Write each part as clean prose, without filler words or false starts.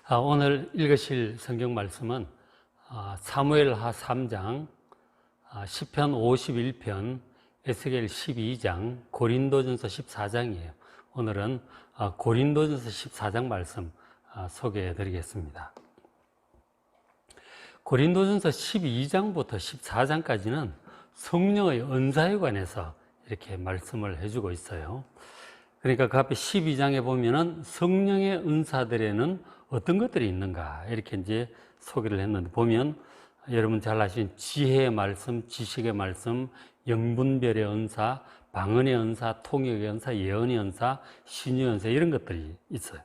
오늘 읽으실 성경 말씀은 사무엘하 3장, 시편 51편, 에스겔 12장, 고린도전서 14장이에요. 오늘은 고린도전서 14장 말씀 소개해 드리겠습니다. 고린도전서 12장부터 14장까지는 성령의 은사에 관해서 이렇게 말씀을 해주고 있어요. 그러니까 그 앞에 12장에 보면은 성령의 은사들에는 어떤 것들이 있는가 이렇게 이제 소개를 했는데, 보면 여러분 잘 아시는 지혜의 말씀, 지식의 말씀, 영분별의 은사, 방언의 은사, 통역의 은사, 예언의 은사, 신유의 은사, 이런 것들이 있어요.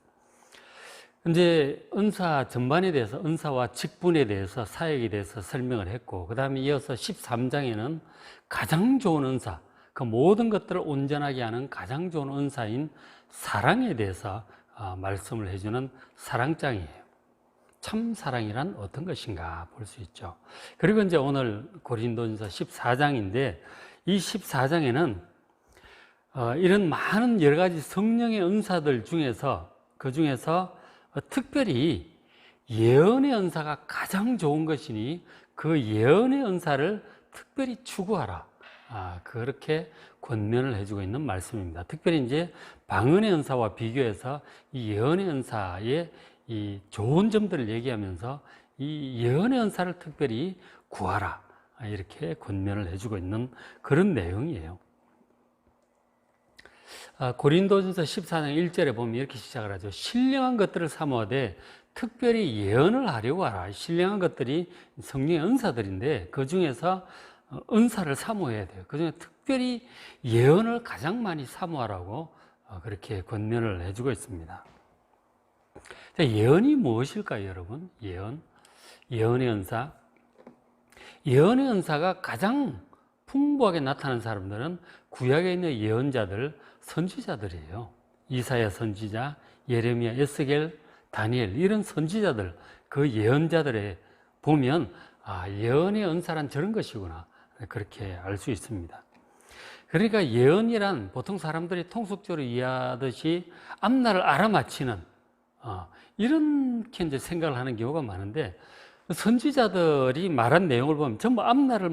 이제 은사 전반에 대해서, 은사와 직분에 대해서, 사역에 대해서 설명을 했고, 그 다음에 이어서 13장에는 가장 좋은 은사, 그 모든 것들을 온전하게 하는 가장 좋은 은사인 사랑에 대해서 말씀을 해주는 사랑장이에요. 참 사랑이란 어떤 것인가 볼 수 있죠. 그리고 이제 오늘 고린도전서 14장인데, 이 14장에는 이런 많은 여러 가지 성령의 은사들 중에서, 그 중에서 특별히 예언의 은사가 가장 좋은 것이니 그 예언의 은사를 특별히 추구하라, 그렇게 권면을 해주고 있는 말씀입니다. 특별히 이제 방언의 은사와 비교해서 이 예언의 은사의 이 좋은 점들을 얘기하면서 이 예언의 은사를 특별히 구하라, 이렇게 권면을 해주고 있는 그런 내용이에요. 고린도전서 14장 1절에 보면 이렇게 시작을 하죠. 신령한 것들을 사모하되 특별히 예언을 하려고 하라. 신령한 것들이 성령의 은사들인데 그 중에서 은사를 사모해야 돼요. 그 중에 특별히 예언을 가장 많이 사모하라고 그렇게 권면을 해주고 있습니다. 예언이 무엇일까요, 여러분? 예언의 은사. 예언의 은사가 가장 풍부하게 나타나는 사람들은 구약에 있는 예언자들, 선지자들이에요. 이사야 선지자, 예레미야, 에스겔, 다니엘, 이런 선지자들, 그 예언자들에 보면 예언의 은사란 저런 것이구나, 그렇게 알 수 있습니다. 그러니까 예언이란 보통 사람들이 통속적으로 이해하듯이 앞날을 알아맞히는 이렇게 이제 생각을 하는 경우가 많은데, 선지자들이 말한 내용을 보면 전부 앞날을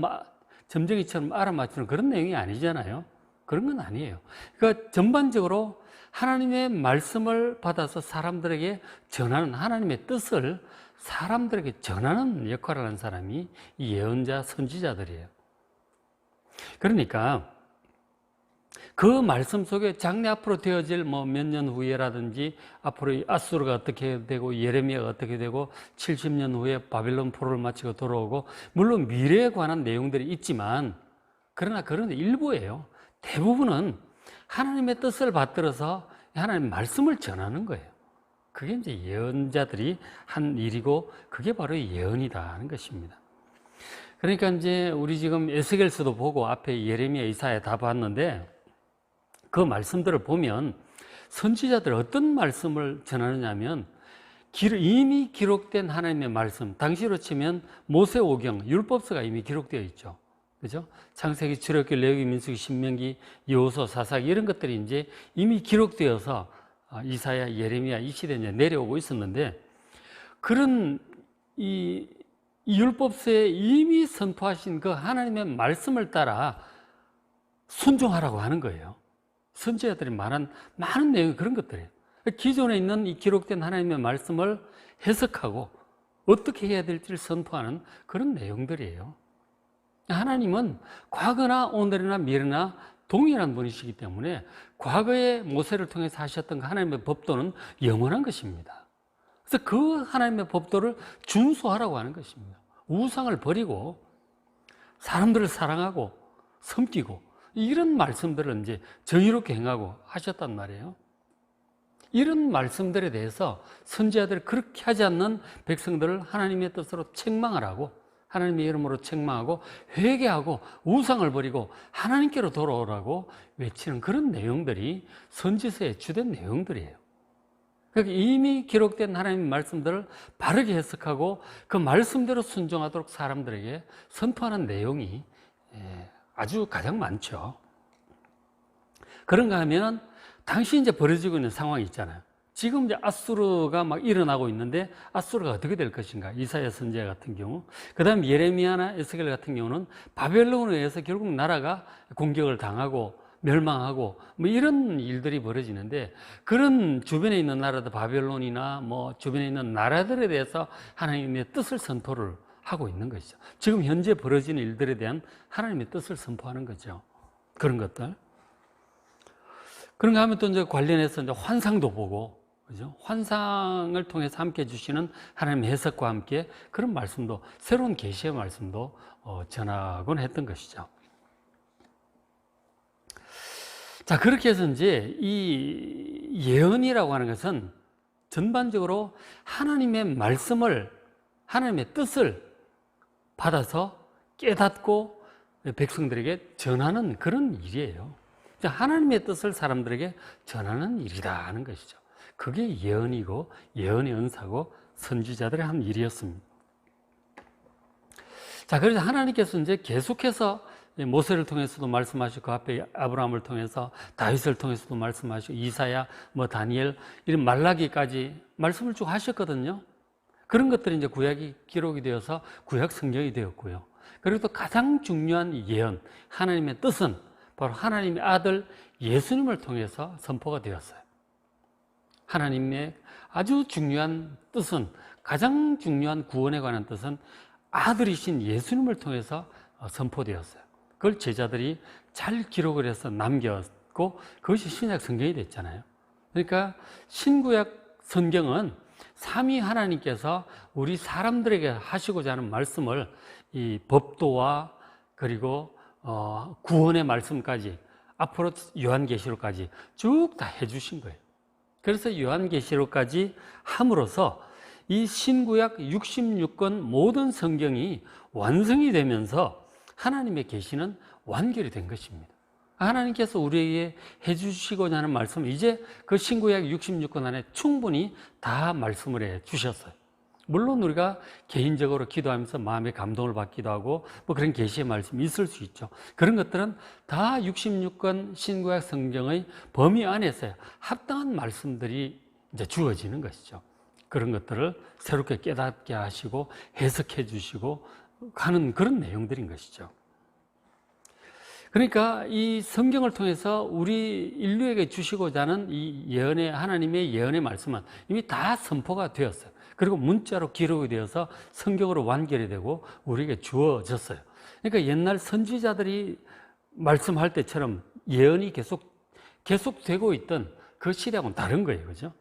점쟁이처럼 알아맞히는 그런 내용이 아니잖아요. 그런 건 아니에요. 그러니까 전반적으로 하나님의 말씀을 받아서 사람들에게 전하는, 하나님의 뜻을 사람들에게 전하는 역할을 하는 사람이 이 예언자, 선지자들이에요. 그러니까 그 말씀 속에 장래 앞으로 되어질 몇 년 후에라든지 앞으로 아수르가 어떻게 되고 예레미야가 어떻게 되고 70년 후에 바빌론 포로를 마치고 돌아오고, 물론 미래에 관한 내용들이 있지만 그러나 그런 일부예요. 대부분은 하나님의 뜻을 받들어서 하나님의 말씀을 전하는 거예요. 그게 이제 예언자들이 한 일이고 그게 바로 예언이다 하는 것입니다. 그러니까 이제 우리 지금 에스겔서도 보고 앞에 예레미야, 이사야 다 봤는데, 그 말씀들을 보면 선지자들 어떤 말씀을 전하느냐면 이미 기록된 하나님의 말씀, 당시로 치면 모세오경, 율법서가 이미 기록되어 있죠. 그죠? 창세기, 출애굽기, 레위기, 민수기, 신명기, 여호수아, 사사기, 이런 것들이 이제 이미 기록되어서 이사야, 예레미야 이 시대에 이제 내려오고 있었는데, 그런 이 율법서에 이미 선포하신 그 하나님의 말씀을 따라 순종하라고 하는 거예요. 선지자들이 말한 많은 내용이 그런 것들이에요. 기존에 있는 이 기록된 하나님의 말씀을 해석하고 어떻게 해야 될지를 선포하는 그런 내용들이에요. 하나님은 과거나 오늘이나 미래나 동일한 분이시기 때문에 과거에 모세를 통해서 하셨던 하나님의 법도는 영원한 것입니다. 그래서 그 하나님의 법도를 준수하라고 하는 것입니다. 우상을 버리고 사람들을 사랑하고 섬기고 이런 말씀들을 이제 정의롭게 행하고 하셨단 말이에요. 이런 말씀들에 대해서 선지자들이 그렇게 하지 않는 백성들을 하나님의 뜻으로 책망을 하고, 하나님의 이름으로 책망하고 회개하고 우상을 버리고 하나님께로 돌아오라고 외치는 그런 내용들이 선지서의 주된 내용들이에요. 그러니까 이미 기록된 하나님의 말씀들을 바르게 해석하고 그 말씀대로 순종하도록 사람들에게 선포하는 내용이 아주 가장 많죠. 그런가 하면 당시 이제 벌어지고 있는 상황이 있잖아요. 지금 이제 아수르가 막 일어나고 있는데 아수르가 어떻게 될 것인가? 이사야 선지자 같은 경우. 그 다음 예레미야나 에스겔 같은 경우는 바벨론에 의해서 결국 나라가 공격을 당하고 멸망하고 뭐 이런 일들이 벌어지는데 그런 주변에 있는 나라들 바벨론이나 뭐 주변에 있는 나라들에 대해서 하나님의 뜻을 선포를 하고 있는 것이죠. 지금 현재 벌어지는 일들에 대한 하나님의 뜻을 선포하는 거죠. 그런 것들. 그런가 하면 또 이제 관련해서 이제 환상도 보고, 그죠? 환상을 통해서 함께 해주시는 하나님의 해석과 함께 그런 말씀도, 새로운 계시의 말씀도 전하곤 했던 것이죠. 자, 그렇게 해서 이제 이 예언이라고 하는 것은 전반적으로 하나님의 말씀을, 하나님의 뜻을 받아서 깨닫고 백성들에게 전하는 그런 일이에요. 하나님의 뜻을 사람들에게 전하는 일이다 하는 것이죠. 그게 예언이고 예언의 은사고 선지자들의 한 일이었습니다. 자, 그래서 하나님께서 이제 계속해서 모세를 통해서도 말씀하시고 앞에 아브라함을 통해서 다윗을 통해서도 말씀하시고 이사야, 뭐 다니엘, 이런 말라기까지 말씀을 쭉 하셨거든요. 그런 것들이 이제 구약이 기록이 되어서 구약 성경이 되었고요. 그리고 또 가장 중요한 예언, 하나님의 뜻은 바로 하나님의 아들 예수님을 통해서 선포가 되었어요. 하나님의 아주 중요한 뜻은, 가장 중요한 구원에 관한 뜻은 아들이신 예수님을 통해서 선포되었어요. 그걸 제자들이 잘 기록을 해서 남겼고 그것이 신약 성경이 됐잖아요. 그러니까 신구약 성경은 삼위 하나님께서 우리 사람들에게 하시고자 하는 말씀을 이 법도와 그리고 구원의 말씀까지 앞으로 요한계시록까지 쭉 다 해주신 거예요. 그래서 요한계시록까지 함으로써 이 신구약 66권 모든 성경이 완성이 되면서 하나님의 계시는 완결이 된 것입니다. 하나님께서 우리에게 해주시고자 하는 말씀을 이제 그 신구약 66권 안에 충분히 다 말씀을 해 주셨어요. 물론 우리가 개인적으로 기도하면서 마음의 감동을 받기도 하고 뭐 그런 계시의 말씀이 있을 수 있죠. 그런 것들은 다 66권 신구약 성경의 범위 안에서 합당한 말씀들이 이제 주어지는 것이죠. 그런 것들을 새롭게 깨닫게 하시고 해석해 주시고 하는 그런 내용들인 것이죠. 그러니까 이 성경을 통해서 우리 인류에게 주시고자 하는 이 예언의, 하나님의 예언의 말씀은 이미 다 선포가 되었어요. 그리고 문자로 기록이 되어서 성경으로 완결이 되고 우리에게 주어졌어요. 그러니까 옛날 선지자들이 말씀할 때처럼 예언이 계속되고 있던 그 시대하고는 다른 거예요. 그죠?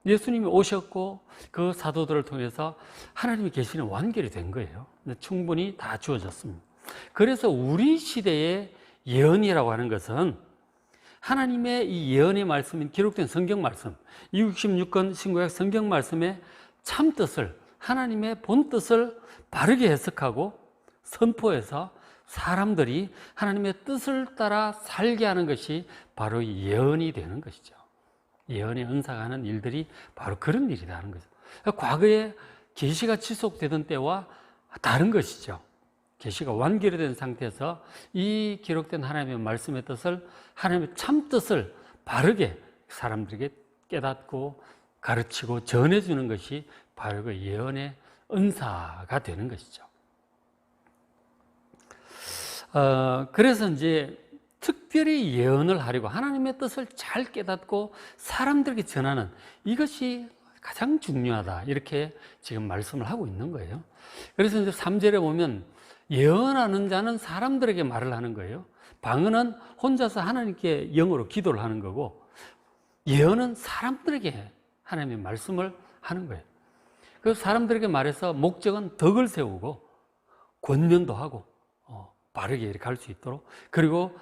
예수님이 오셨고 그 사도들을 통해서 하나님이 계시는 완결이 된 거예요. 충분히 다 주어졌습니다. 그래서 우리 시대의 예언이라고 하는 것은 하나님의 이 예언의 말씀인 기록된 성경 말씀, 66권 신구약 성경 말씀의 참 뜻을, 하나님의 본 뜻을 바르게 해석하고 선포해서 사람들이 하나님의 뜻을 따라 살게 하는 것이 바로 예언이 되는 것이죠. 예언의 은사가 하는 일들이 바로 그런 일이다 하는 거죠. 과거에 계시가 지속되던 때와 다른 것이죠. 계시가 완결이 된 상태에서 이 기록된 하나님의 말씀의 뜻을, 하나님의 참 뜻을 바르게 사람들에게 깨닫고 가르치고 전해주는 것이 바로 그 예언의 은사가 되는 것이죠. 그래서 이제 특별히 예언을 하려고 하나님의 뜻을 잘 깨닫고 사람들에게 전하는 이것이 가장 중요하다. 이렇게 지금 말씀을 하고 있는 거예요. 그래서 이제 3절에 보면 예언하는 자는 사람들에게 말을 하는 거예요. 방언은 혼자서 하나님께 영어로 기도를 하는 거고 예언은 사람들에게 하나님의 말씀을 하는 거예요. 그 사람들에게 말해서 목적은 덕을 세우고 권면도 하고 바르게 이렇게 할 수 있도록 그리고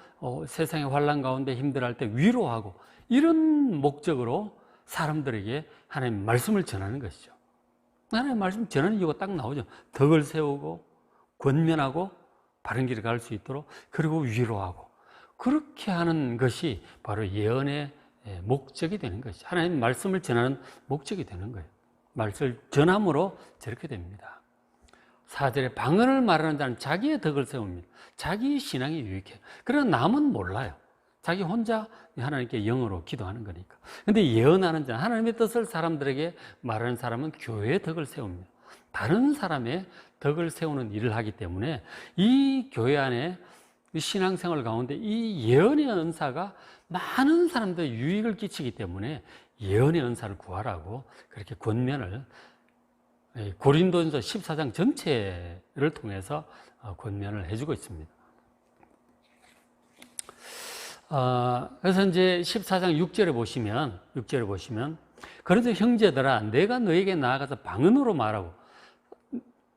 세상의 환난 가운데 힘들어할 때 위로하고 이런 목적으로 사람들에게 하나님의 말씀을 전하는 것이죠. 하나님의 말씀 전하는 이유가 딱 나오죠. 덕을 세우고 권면하고 바른 길을 갈 수 있도록 그리고 위로하고 그렇게 하는 것이 바로 예언의 목적이 되는 것이죠. 하나님의 말씀을 전하는 목적이 되는 거예요. 말씀을 전함으로 저렇게 됩니다. 4절에 방언을 말하는 자는 자기의 덕을 세웁니다. 자기 신앙이 유익해요. 그러나 남은 몰라요. 자기 혼자 하나님께 영으로 기도하는 거니까. 근데 예언하는 자, 하나님의 뜻을 사람들에게 말하는 사람은 교회의 덕을 세웁니다. 다른 사람의 덕을 세우는 일을 하기 때문에 이 교회 안에 신앙생활 가운데 이 예언의 은사가 많은 사람들의 유익을 끼치기 때문에 예언의 은사를 구하라고 그렇게 권면을 고린도전서 14장 전체를 통해서 권면을 해주고 있습니다. 그래서 이제 14장 6절에 보시면 그래도 형제들아 내가 너에게 나아가서 방언으로 말하고,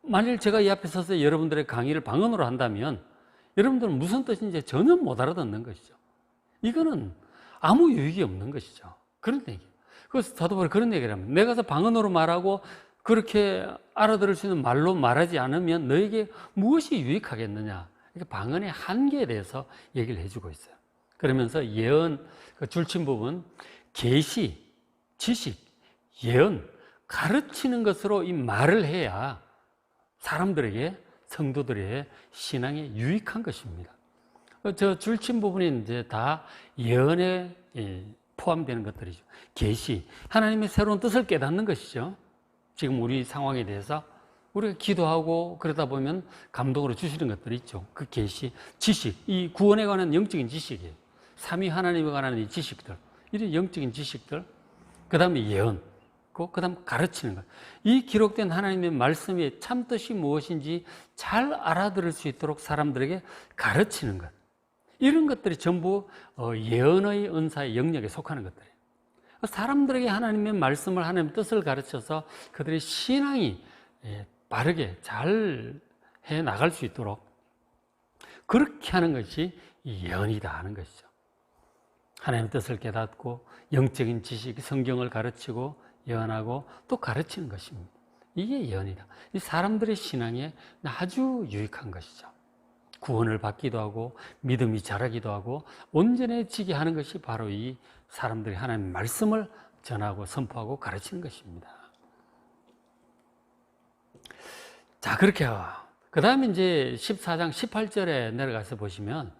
만일 제가 이 앞에 서서 여러분들의 강의를 방언으로 한다면 여러분들은 무슨 뜻인지 전혀 못 알아듣는 것이죠. 이거는 아무 유익이 없는 것이죠. 그런 얘기. 그래서 사도 바울이 그런 얘기를 합니다. 내가 서 방언으로 말하고 그렇게 알아들을 수 있는 말로 말하지 않으면 너에게 무엇이 유익하겠느냐. 방언의 한계에 대해서 얘기를 해주고 있어요. 그러면서 예언, 줄친 부분, 계시, 지식, 예언, 가르치는 것으로 이 말을 해야 사람들에게, 성도들의 신앙에 유익한 것입니다. 저 줄친 부분이 이제 다 예언에 포함되는 것들이죠. 계시, 하나님의 새로운 뜻을 깨닫는 것이죠. 지금 우리 상황에 대해서 우리가 기도하고 그러다 보면 감동으로 주시는 것들이 있죠. 그 계시, 지식, 이 구원에 관한 영적인 지식이에요. 삼위 하나님에 관한 이 지식들, 이런 영적인 지식들, 그 다음에 예언, 그 다음 가르치는 것. 이 기록된 하나님의 말씀의 참뜻이 무엇인지 잘 알아들을 수 있도록 사람들에게 가르치는 것. 이런 것들이 전부 예언의 은사의 영역에 속하는 것들이에요. 사람들에게 하나님의 말씀을, 하나님의 뜻을 가르쳐서 그들의 신앙이 바르게 잘 해 나갈 수 있도록 그렇게 하는 것이 예언이다 하는 것이죠. 하나님의 뜻을 깨닫고 영적인 지식, 성경을 가르치고 예언하고 또 가르치는 것입니다. 이게 예언이다. 이 사람들의 신앙에 아주 유익한 것이죠. 구원을 받기도 하고 믿음이 자라기도 하고 온전해지게 하는 것이 바로 이 사람들이 하나님의 말씀을 전하고 선포하고 가르치는 것입니다. 자, 그렇게 그 다음에 이제 14장 18절에 내려가서 보시면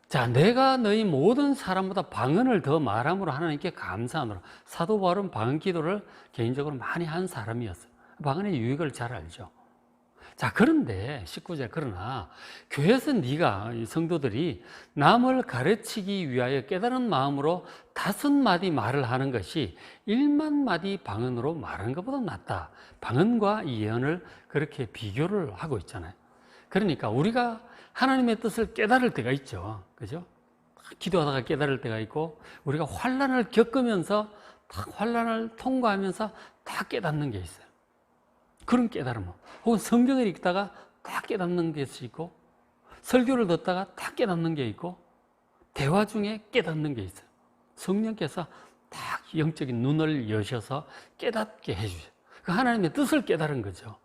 자, 내가 너희 모든 사람보다 방언을 더 말함으로 하나님께 감사하노라. 사도 바울은 방언 기도를 개인적으로 많이 한 사람이었어요. 방언의 유익을 잘 알죠. 자, 그런데 19절, 그러나 교회에서 네가 성도들이 남을 가르치기 위하여 깨달은 마음으로 5마디 말을 하는 것이 1만 마디 방언으로 말하는 것보다 낫다. 방언과 이 예언을 그렇게 비교를 하고 있잖아요. 그러니까 우리가 하나님의 뜻을 깨달을 때가 있죠. 그죠? 기도하다가 깨달을 때가 있고, 우리가 환난을 겪으면서 딱 환난을 통과하면서 다 깨닫는 게 있어요. 그런 깨달음, 혹은 성경을 읽다가 다 깨닫는 게 있고, 설교를 듣다가 다 깨닫는 게 있고, 대화 중에 깨닫는 게 있어요. 성령께서 딱 영적인 눈을 여셔서 깨닫게 해주셔요. 그 하나님의 뜻을 깨달은 거죠.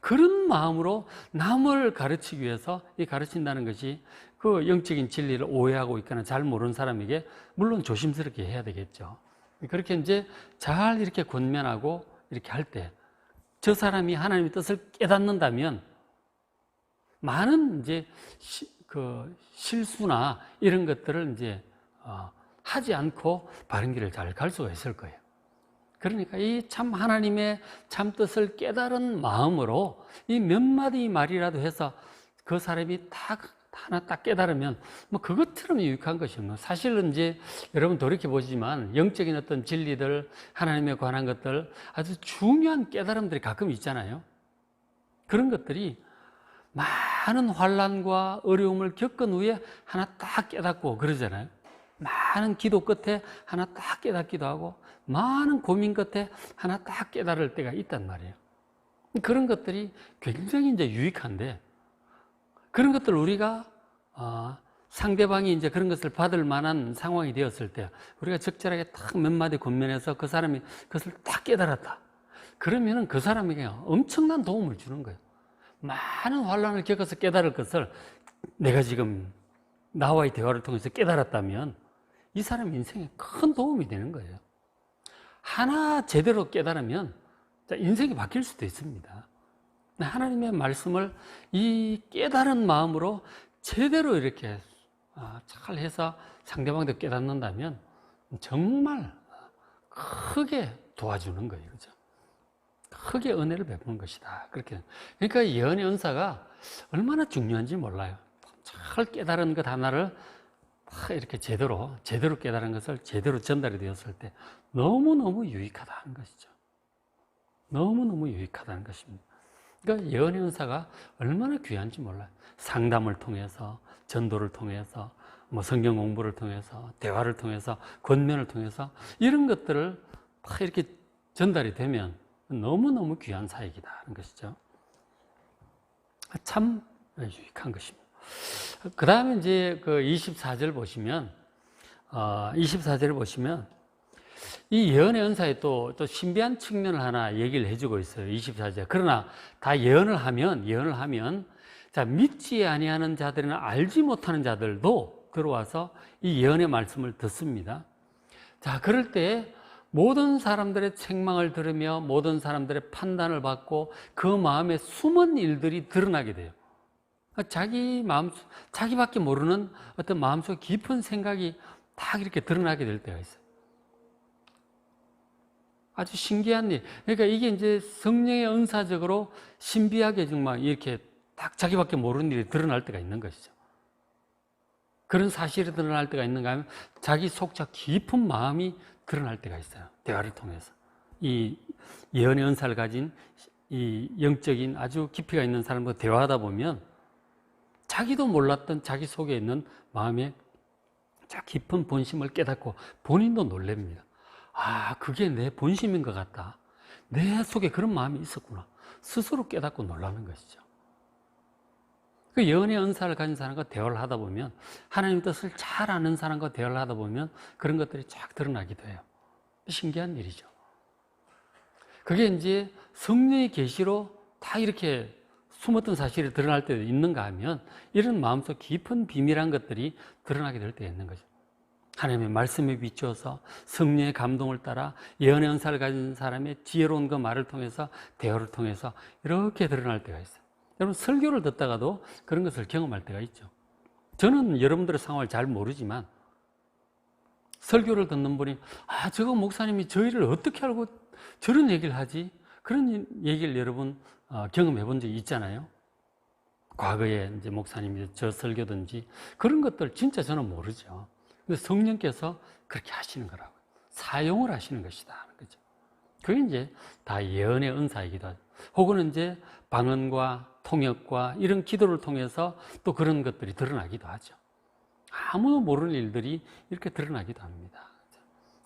그런 마음으로 남을 가르치기 위해서 이 가르친다는 것이 그 영적인 진리를 오해하고 있거나 잘 모르는 사람에게 물론 조심스럽게 해야 되겠죠. 그렇게 이제 잘 이렇게 권면하고 이렇게 할 때 저 사람이 하나님의 뜻을 깨닫는다면 많은 이제 실수나 이런 것들을 이제 하지 않고 바른 길을 잘 갈 수가 있을 거예요. 그러니까 이 참 하나님의 참 뜻을 깨달은 마음으로 이 몇 마디 말이라도 해서 그 사람이 하나 딱 깨달으면 뭐 그것처럼 유익한 것이 없는, 사실은 이제 여러분 돌이켜 보시지만 영적인 어떤 진리들, 하나님에 관한 것들, 아주 중요한 깨달음들이 가끔 있잖아요. 그런 것들이 많은 환난과 어려움을 겪은 후에 하나 딱 깨닫고 그러잖아요. 많은 기도 끝에 하나 딱 깨닫기도 하고, 많은 고민 끝에 하나 딱 깨달을 때가 있단 말이에요. 그런 것들이 굉장히 이제 유익한데, 그런 것들 우리가 상대방이 이제 그런 것을 받을 만한 상황이 되었을 때 우리가 적절하게 딱 몇 마디 권면해서 그 사람이 그것을 딱 깨달았다. 그러면은 그 사람에게 엄청난 도움을 주는 거예요. 많은 환난을 겪어서 깨달을 것을 내가 지금 나와의 대화를 통해서 깨달았다면 이 사람 인생에 큰 도움이 되는 거예요. 하나 제대로 깨달으면 인생이 바뀔 수도 있습니다. 하나님의 말씀을 이 깨달은 마음으로 제대로 이렇게 잘 해서 상대방도 깨닫는다면 정말 크게 도와주는 거예요. 그죠? 크게 은혜를 베푸는 것이다. 그렇게. 그러니까 예언의 은사가 얼마나 중요한지 몰라요. 잘 깨달은 것 하나를 이렇게 제대로 깨달은 것을 제대로 전달이 되었을 때 너무너무 유익하다는 것이죠. 너무너무 유익하다는 것입니다. 그러니까 예언의 은사가 얼마나 귀한지 몰라요. 상담을 통해서, 전도를 통해서, 성경 공부를 통해서, 대화를 통해서, 권면을 통해서 이런 것들을 이렇게 전달이 되면 너무너무 귀한 사역이다 하는 것이죠. 참 유익한 것입니다. 그 다음에 이제 그 24절 보시면, 24절을 보시면, 이 예언의 은사에 또 신비한 측면을 하나 얘기를 해주고 있어요. 24절. 그러나 다 예언을 하면, 자, 믿지 아니하는 자들이나 알지 못하는 자들도 들어와서 이 예언의 말씀을 듣습니다. 자, 그럴 때 모든 사람들의 책망을 들으며 모든 사람들의 판단을 받고 그 마음에 숨은 일들이 드러나게 돼요. 자기밖에 모르는 어떤 마음속 깊은 생각이 딱 이렇게 드러나게 될 때가 있어요. 아주 신기한 일. 그러니까 이게 이제 성령의 은사적으로 신비하게 정말 이렇게 딱 자기밖에 모르는 일이 드러날 때가 있는 것이죠. 그런 사실이 드러날 때가 있는가 하면 자기 속적 깊은 마음이 드러날 때가 있어요. 대화를 통해서. 이 예언의 은사를 가진 이 영적인 아주 깊이가 있는 사람과 대화하다 보면 자기도 몰랐던 자기 속에 있는 마음의 깊은 본심을 깨닫고 본인도 놀랍니다. 그게 내 본심인 것 같다. 내 속에 그런 마음이 있었구나. 스스로 깨닫고 놀라는 것이죠. 그 예언의 은사를 가진 사람과 대화를 하다 보면, 하나님 뜻을 잘 아는 사람과 대화를 하다 보면 그런 것들이 쫙 드러나기도 해요. 신기한 일이죠. 그게 이제 성령의 계시로 다 이렇게 숨었던 사실이 드러날 때도 있는가 하면 이런 마음속 깊은 비밀한 것들이 드러나게 될 때가 있는 거죠. 하나님의 말씀에 비추어서 성령의 감동을 따라 예언의 은사를 가진 사람의 지혜로운 그 말을 통해서 대화를 통해서 이렇게 드러날 때가 있어요. 여러분 설교를 듣다가도 그런 것을 경험할 때가 있죠. 저는 여러분들의 상황을 잘 모르지만 설교를 듣는 분이 저거 목사님이 저희를 어떻게 알고 저런 얘기를 하지? 그런 얘기를 여러분 경험해 본 적이 있잖아요. 과거에 이제 목사님이 저 설교든지 그런 것들 진짜 저는 모르죠. 근데 성령께서 그렇게 하시는 거라고. 사용을 하시는 것이다. 그죠? 그게 이제 다 예언의 은사이기도 하죠. 혹은 이제 방언과 통역과 이런 기도를 통해서 또 그런 것들이 드러나기도 하죠. 아무도 모르는 일들이 이렇게 드러나기도 합니다.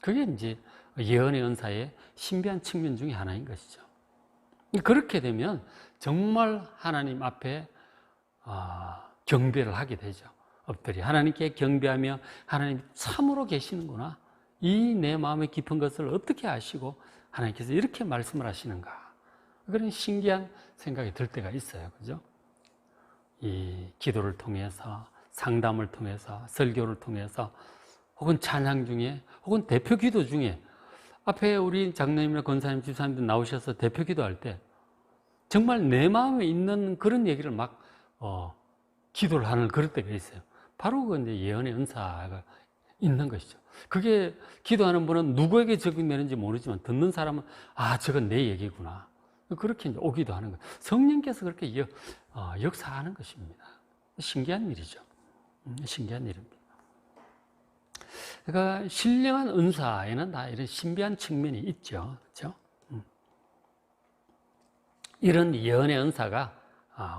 그게 이제 예언의 은사의 신비한 측면 중에 하나인 것이죠. 그렇게 되면 정말 하나님 앞에 경배를 하게 되죠. 엎드려 하나님께 경배하며 하나님 참으로 계시는구나. 이 내 마음의 깊은 것을 어떻게 아시고 하나님께서 이렇게 말씀을 하시는가. 그런 신기한 생각이 들 때가 있어요. 그죠? 이 기도를 통해서, 상담을 통해서, 설교를 통해서, 혹은 찬양 중에, 혹은 대표 기도 중에, 앞에 우리 장로님이나 권사님, 집사님들 나오셔서 대표 기도할 때, 정말 내 마음에 있는 그런 얘기를 막, 기도를 하는 그럴 때가 있어요. 바로 그 이제 예언의 은사가 있는 것이죠. 그게 기도하는 분은 누구에게 적용되는지 모르지만 듣는 사람은 저건 내 얘기구나. 그렇게 이제 오기도 하는 거예요. 성령께서 그렇게 역사하는 것입니다. 신기한 일이죠. 신기한 일입니다. 그러니까 신령한 은사에는 다 이런 신비한 측면이 있죠. 그렇죠? 이런 예언의 은사가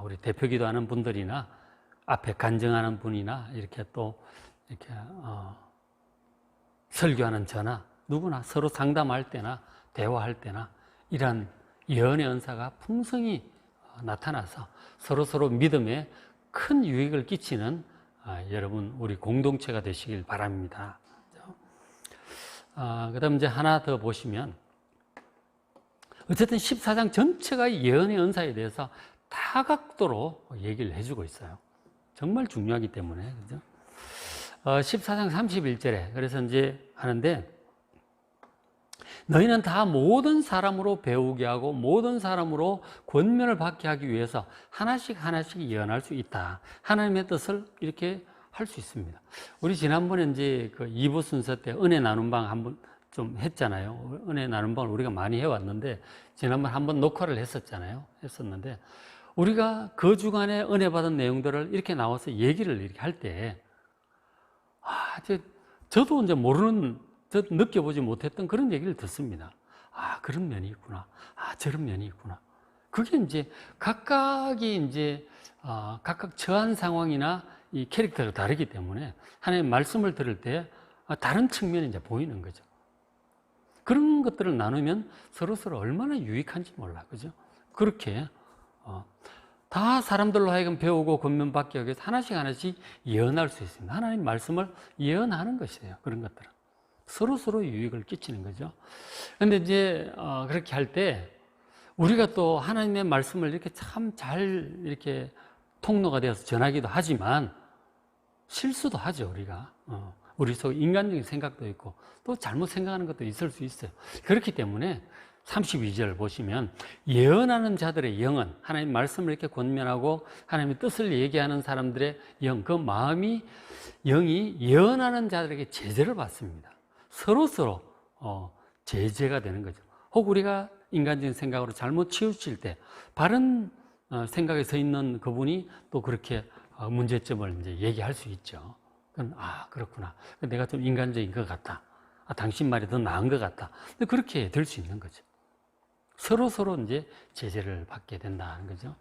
우리 대표 기도하는 분들이나 앞에 간증하는 분이나 이렇게 또 이렇게 설교하는 저나 누구나 서로 상담할 때나 대화할 때나 이런 예언의 은사가 풍성히 나타나서 서로 믿음에 큰 유익을 끼치는 여러분 우리 공동체가 되시길 바랍니다. 그다음 이제 하나 더 보시면 어쨌든 14장 전체가 예언의 은사에 대해서 다각도로 얘기를 해주고 있어요. 정말 중요하기 때문에 그죠? 14장 31절에 그래서 이제 하는데 너희는 다 모든 사람으로 배우게 하고 모든 사람으로 권면을 받게 하기 위해서 하나씩 예언할 수 있다. 하나님의 뜻을 이렇게 할 수 있습니다. 우리 지난번에 이제 그 2부 순서 때 은혜 나눔 방 한번 좀 했잖아요. 은혜 나눔 방을 우리가 많이 해왔는데, 지난번 한번 녹화를 했었는데, 우리가 그 주간에 은혜 받은 내용들을 이렇게 나와서 얘기를 이렇게 할 때, 저도 이제 느껴보지 못했던 그런 얘기를 듣습니다. 그런 면이 있구나. 저런 면이 있구나. 그게 이제 각각이 이제 각각 처한 상황이나 이 캐릭터가 다르기 때문에 하나님의 말씀을 들을 때 다른 측면이 이제 보이는 거죠. 그런 것들을 나누면 서로 얼마나 유익한지 몰라, 그죠? 그렇게 다 사람들로 하여금 배우고 권면받기 위해서 하나씩 예언할 수 있습니다. 하나님 말씀을 예언하는 것이에요. 그런 것들은 서로 유익을 끼치는 거죠. 그런데 이제 그렇게 할 때 우리가 또 하나님의 말씀을 이렇게 참 잘 이렇게 통로가 되어서 전하기도 하지만 실수도 하죠, 우리가. 우리 속 인간적인 생각도 있고 또 잘못 생각하는 것도 있을 수 있어요. 그렇기 때문에 32절 보시면 예언하는 자들의 영은, 하나님 말씀을 이렇게 권면하고 하나님의 뜻을 얘기하는 사람들의 영, 그 영이 예언하는 자들에게 제재를 받습니다. 서로 제재가 되는 거죠. 혹 우리가 인간적인 생각으로 잘못 치우칠 때 바른 생각에 서 있는 그분이 또 그렇게 문제점을 이제 얘기할 수 있죠. 그렇구나. 내가 좀 인간적인 것 같다. 당신 말이 더 나은 것 같다. 그렇게 될 수 있는 거죠. 서로 이제 제재를 받게 된다는 거죠.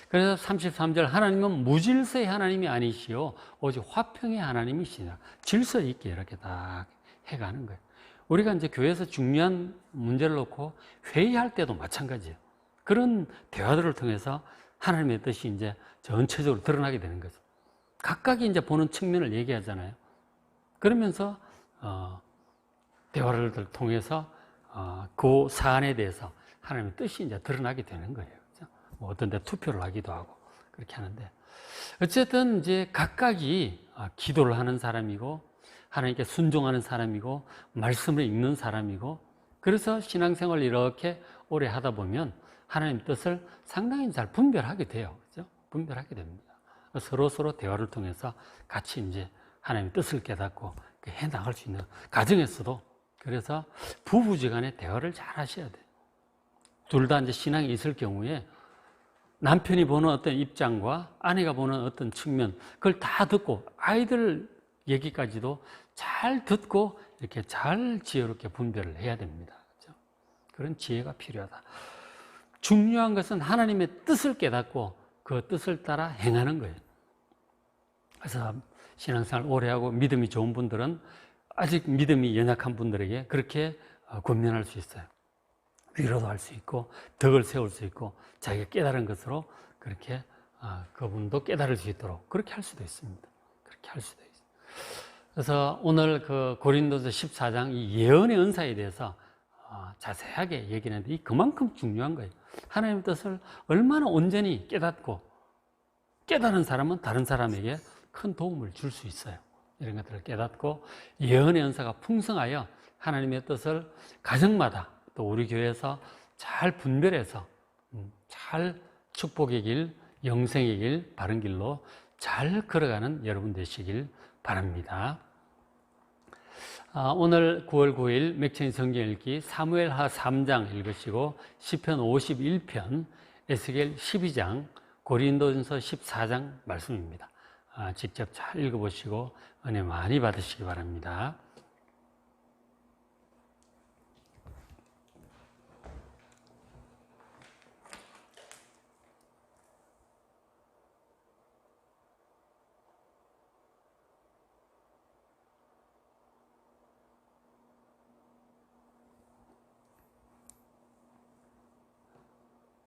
그래서 33절, 하나님은 무질서의 하나님이 아니시오 오직 화평의 하나님이시냐. 질서 있게 이렇게 딱 해가는 거예요. 우리가 이제 교회에서 중요한 문제를 놓고 회의할 때도 마찬가지예요. 그런 대화들을 통해서 하나님의 뜻이 이제 전체적으로 드러나게 되는 거죠. 각각이 이제 보는 측면을 얘기하잖아요. 그러면서 대화를 통해서 그 사안에 대해서 하나님의 뜻이 이제 드러나게 되는 거예요. 그렇죠? 어떤 데 투표를 하기도 하고 그렇게 하는데, 어쨌든 이제 각각이 기도를 하는 사람이고 하나님께 순종하는 사람이고 말씀을 읽는 사람이고, 그래서 신앙생활을 이렇게 오래 하다 보면 하나님 뜻을 상당히 잘 분별하게 돼요. 그렇죠? 분별하게 됩니다. 서로 대화를 통해서 같이 이제 하나님의 뜻을 깨닫고 해 나갈 수 있는 가정에서도, 그래서 부부지간에 대화를 잘 하셔야 돼요. 둘 다 이제 신앙이 있을 경우에 남편이 보는 어떤 입장과 아내가 보는 어떤 측면, 그걸 다 듣고 아이들 얘기까지도 잘 듣고 이렇게 잘 지혜롭게 분별을 해야 됩니다. 그렇죠? 그런 지혜가 필요하다. 중요한 것은 하나님의 뜻을 깨닫고 그 뜻을 따라 행하는 거예요. 그래서 신앙생활 오래 하고 믿음이 좋은 분들은 아직 믿음이 연약한 분들에게 그렇게 권면할 수 있어요. 위로도 할 수 있고 덕을 세울 수 있고 자기가 깨달은 것으로 그렇게 그분도 깨달을 수 있도록 그렇게 할 수도 있습니다. 그렇게 할 수도 있어요. 그래서 오늘 그 고린도서 14장 이 예언의 은사에 대해서 자세하게 얘기하는데 그만큼 중요한 거예요. 하나님의 뜻을 얼마나 온전히 깨닫고 깨달은 사람은 다른 사람에게 큰 도움을 줄 수 있어요. 이런 것들을 깨닫고 예언의 은사가 풍성하여 하나님의 뜻을 가정마다 또 우리 교회에서 잘 분별해서 잘 축복의 길, 영생의 길, 바른 길로 잘 걸어가는 여러분 되시길 바랍니다. 오늘 9월 9일 맥체인 성경 읽기 사무엘하 3장 읽으시고 시편 51편, 에스겔 12장, 고린도전서 14장 말씀입니다. 직접 잘 읽어보시고 은혜 많이 받으시기 바랍니다.